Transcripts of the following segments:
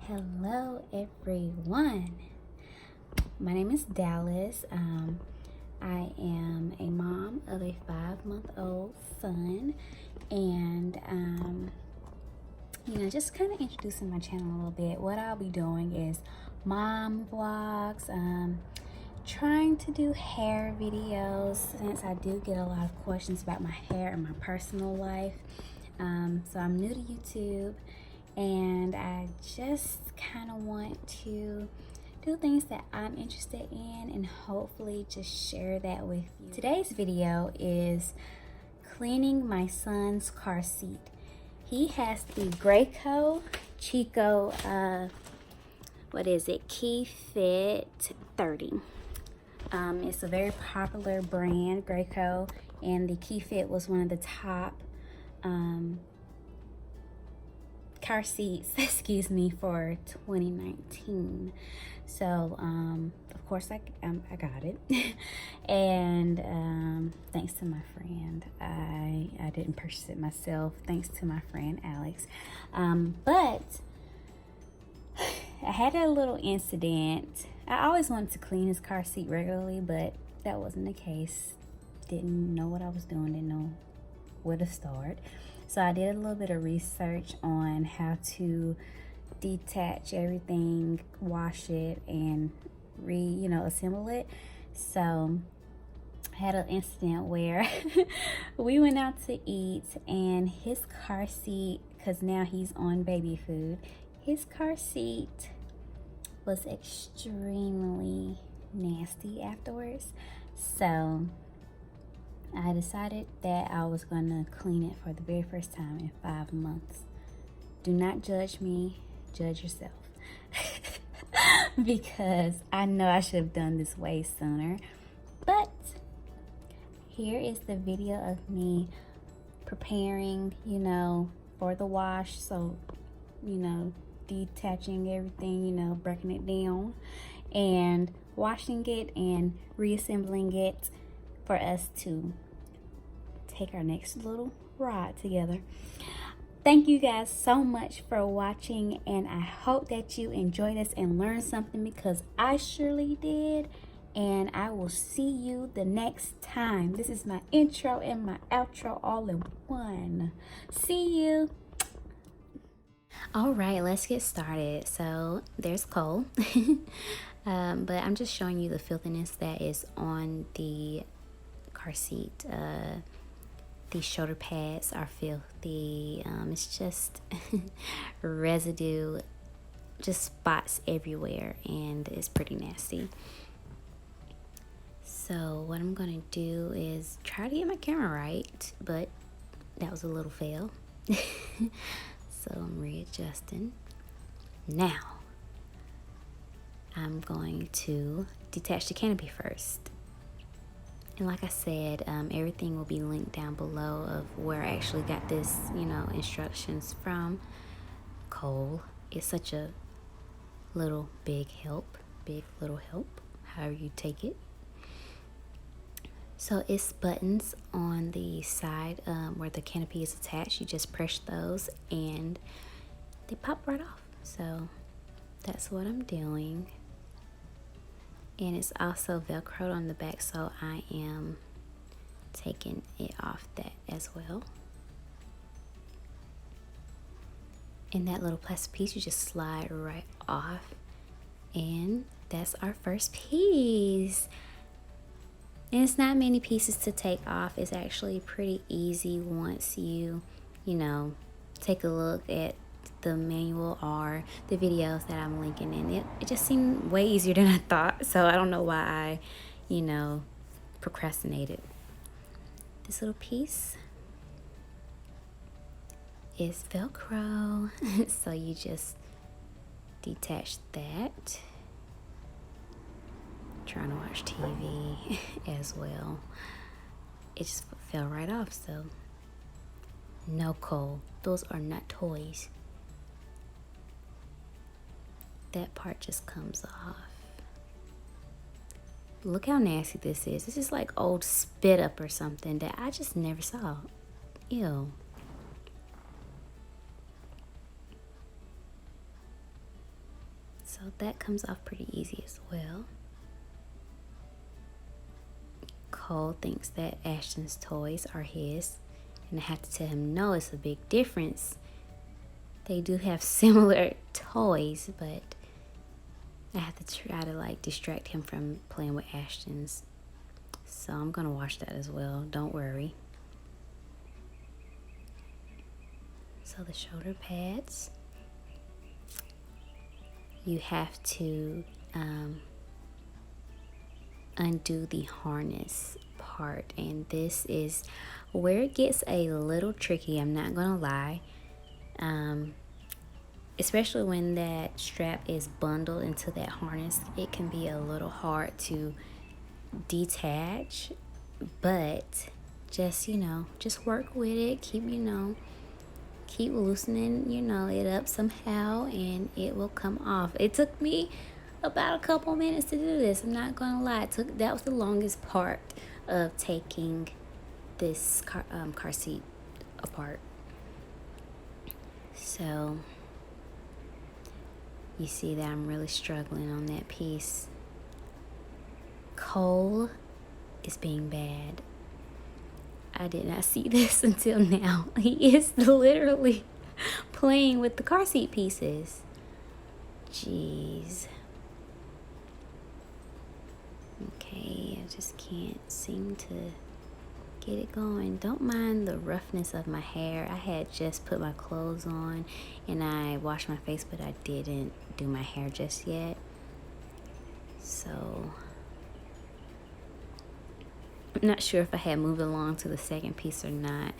Hello everyone, my name is Dallas. I am a mom of a 5-month-old son, and just kind of introducing my channel a little bit. What I'll be doing is mom vlogs, trying to do hair videos since I do get a lot of questions about my hair and my personal life. So I'm new to YouTube, and I just kind of want to do things that I'm interested in and hopefully just share that with you. Today's video is cleaning my son's car seat. He has the Graco Chicco KeyFit 30. It's a very popular brand, Graco, and the KeyFit was one of the top car seats, for 2019. So of course I got it, and thanks to my friend. I didn't purchase it myself, thanks to my friend Alex. But I had a little incident. I always wanted to clean his car seat regularly, but that wasn't the case. Didn't know what I was doing, didn't know where to start. So I did a little bit of research on how to detach everything, wash it, and assemble it. So I had an incident where we went out to eat, and his car seat, because now he's on baby food, his car seat was extremely nasty afterwards. So I decided that I was going to clean it for the very first time in 5 months. Do not judge me, judge yourself. Because I know I should have done this way sooner. But here is the video of me preparing, for the wash. So, detaching everything, breaking it down, and washing it and reassembling it for us to take our next little ride together. Thank you guys so much for watching, and I hope that you enjoyed this and learned something, because I surely did. And I will see you the next time. This is my intro and my outro all in one. See you. All right, let's get started. So there's Cole. But I'm just showing you the filthiness that is on the car seat. The shoulder pads are filthy. It's just residue, just spots everywhere, and it's pretty nasty. So what I'm gonna do is try to get my camera right, but that was a little fail. So I'm readjusting. Now I'm going to detach the canopy first. And like I said, everything will be linked down below of where I actually got this, instructions from. Cole is such a big little help, however you take it. So it's buttons on the side where the canopy is attached. You just press those and they pop right off. So that's what I'm doing. And it's also velcroed on the back, so I am taking it off that as well. And that little plastic piece, you just slide right off, and that's our first piece. And it's not many pieces to take off. It's actually pretty easy once you take a look at the manual or the videos that I'm linking in. It just seemed way easier than I thought, so I don't know why I procrastinated. This little piece is Velcro. So you just detach that. Trying to watch TV as well. It just fell right off. So no, Cole, those are not toys. That part just comes off. Look how nasty this is. This is like old spit up or something that I just never saw. Ew. So that comes off pretty easy as well. Cole thinks that Ashton's toys are his, and I have to tell him no, it's a big difference. They do have similar toys, but I have to try to like distract him from playing with Ashton's. So I'm gonna wash that as well, don't worry. So the shoulder pads, you have to undo the harness part, and this is where it gets a little tricky, I'm not gonna lie. Especially when that strap is bundled into that harness, it can be a little hard to detach, but just, you know, just work with it, keep loosening, it up somehow, and it will come off. It took me about a couple minutes to do this, I'm not gonna lie. That was the longest part of taking this car seat apart. So you see that I'm really struggling on that piece. Cole is being bad. I did not see this until now. He is literally playing with the car seat pieces. Jeez. Okay, I just can't seem to get it going. Don't mind the roughness of my hair. I had just put my clothes on and I washed my face, but I didn't do my hair just yet. So I'm not sure if I had moved along to the second piece or not,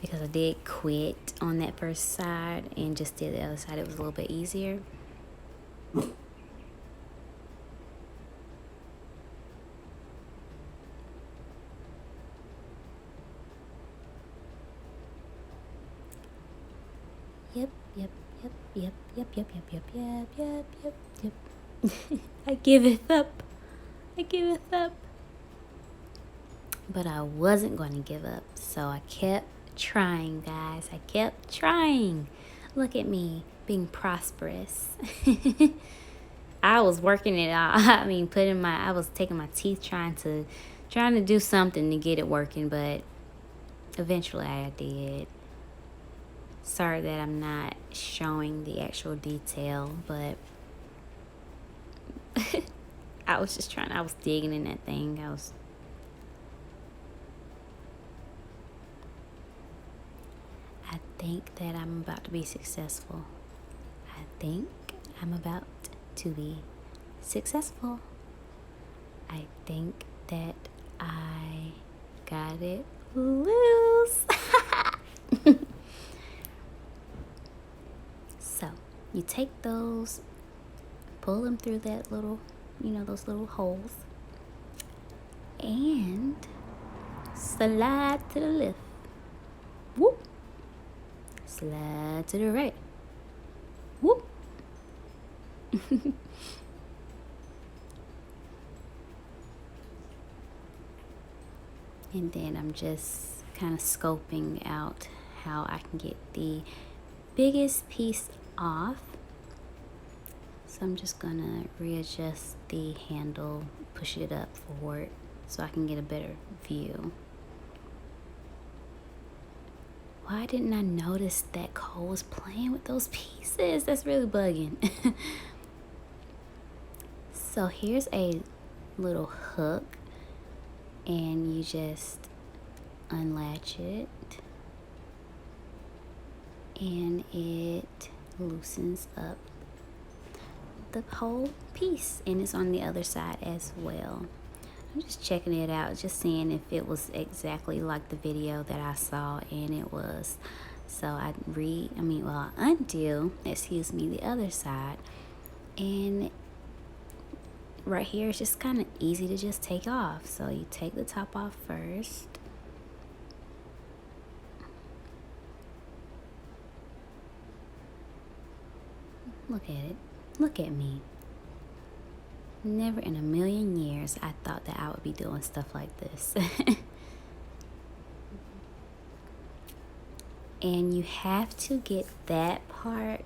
because I did quit on that first side and just did the other side. It was a little bit easier. Yep. I give it up. But I wasn't going to give up, so I kept trying, guys. I kept trying. Look at me being prosperous. I was working it out. I mean, I was taking my teeth, trying to do something to get it working, but eventually I did. Sorry that I'm not showing the actual detail, but I was digging in that thing. I think that I'm about to be successful. I think that I got it loose. So you take those, pull them through that little, those little holes, and slide to the left. Whoop. Slide to the right. Whoop. And then I'm just kind of scoping out how I can get the biggest piece off. So I'm just gonna readjust the handle, push it up forward so I can get a better view. Why didn't I notice that Cole was playing with those pieces? That's really bugging. So here's a little hook, and you just unlatch it, and it loosens up the whole piece, and it's on the other side as well. I'm just checking it out, just seeing if it was exactly like the video that I saw, and it was. So I undo, the other side, and right here it's just kind of easy to just take off. So you take the top off first. Look at it. Look at me. Never in a million years I thought that I would be doing stuff like this. And you have to get that part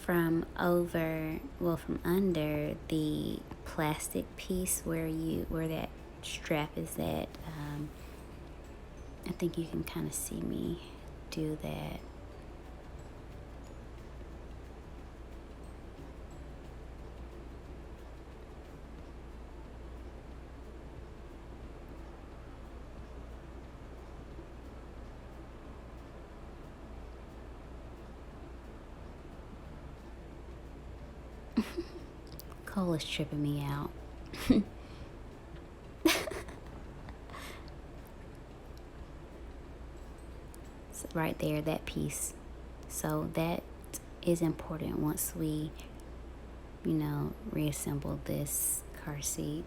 from over, well, from under the plastic piece where that strap is at. I think you can kind of see me do that. Cole is tripping me out. So right there, that piece. So that is important once we, reassemble this car seat.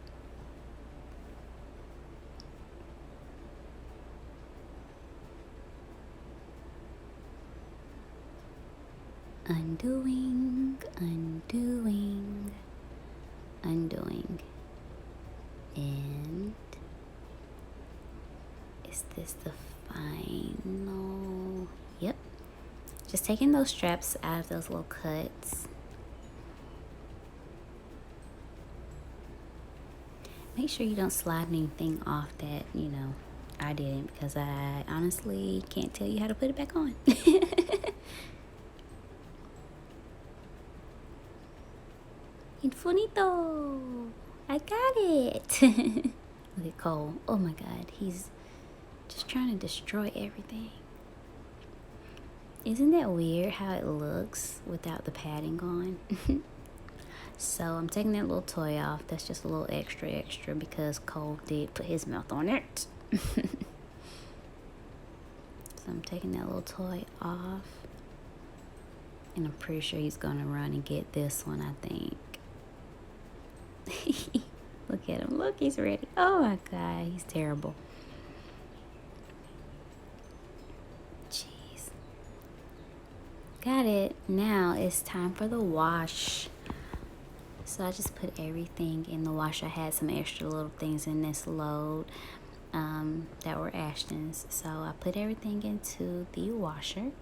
Undoing, undoing, undoing. And is this the final? Yep. Just taking those straps out of those little cuts. Make sure you don't slide anything off that, I didn't, because I honestly can't tell you how to put it back on. Infinito! I got it! Look at Cole. Oh my god, he's just trying to destroy everything. Isn't that weird how it looks without the padding on? So I'm taking that little toy off. That's just a little extra because Cole did put his mouth on it. So I'm taking that little toy off. And I'm pretty sure he's going to run and get this one, I think. Look at him. Look, he's ready. Oh my god, he's terrible. Jeez. Got it. Now it's time for the wash. So I just put everything in the wash. I had some extra little things in this load that were Ashton's. So I put everything into the washer.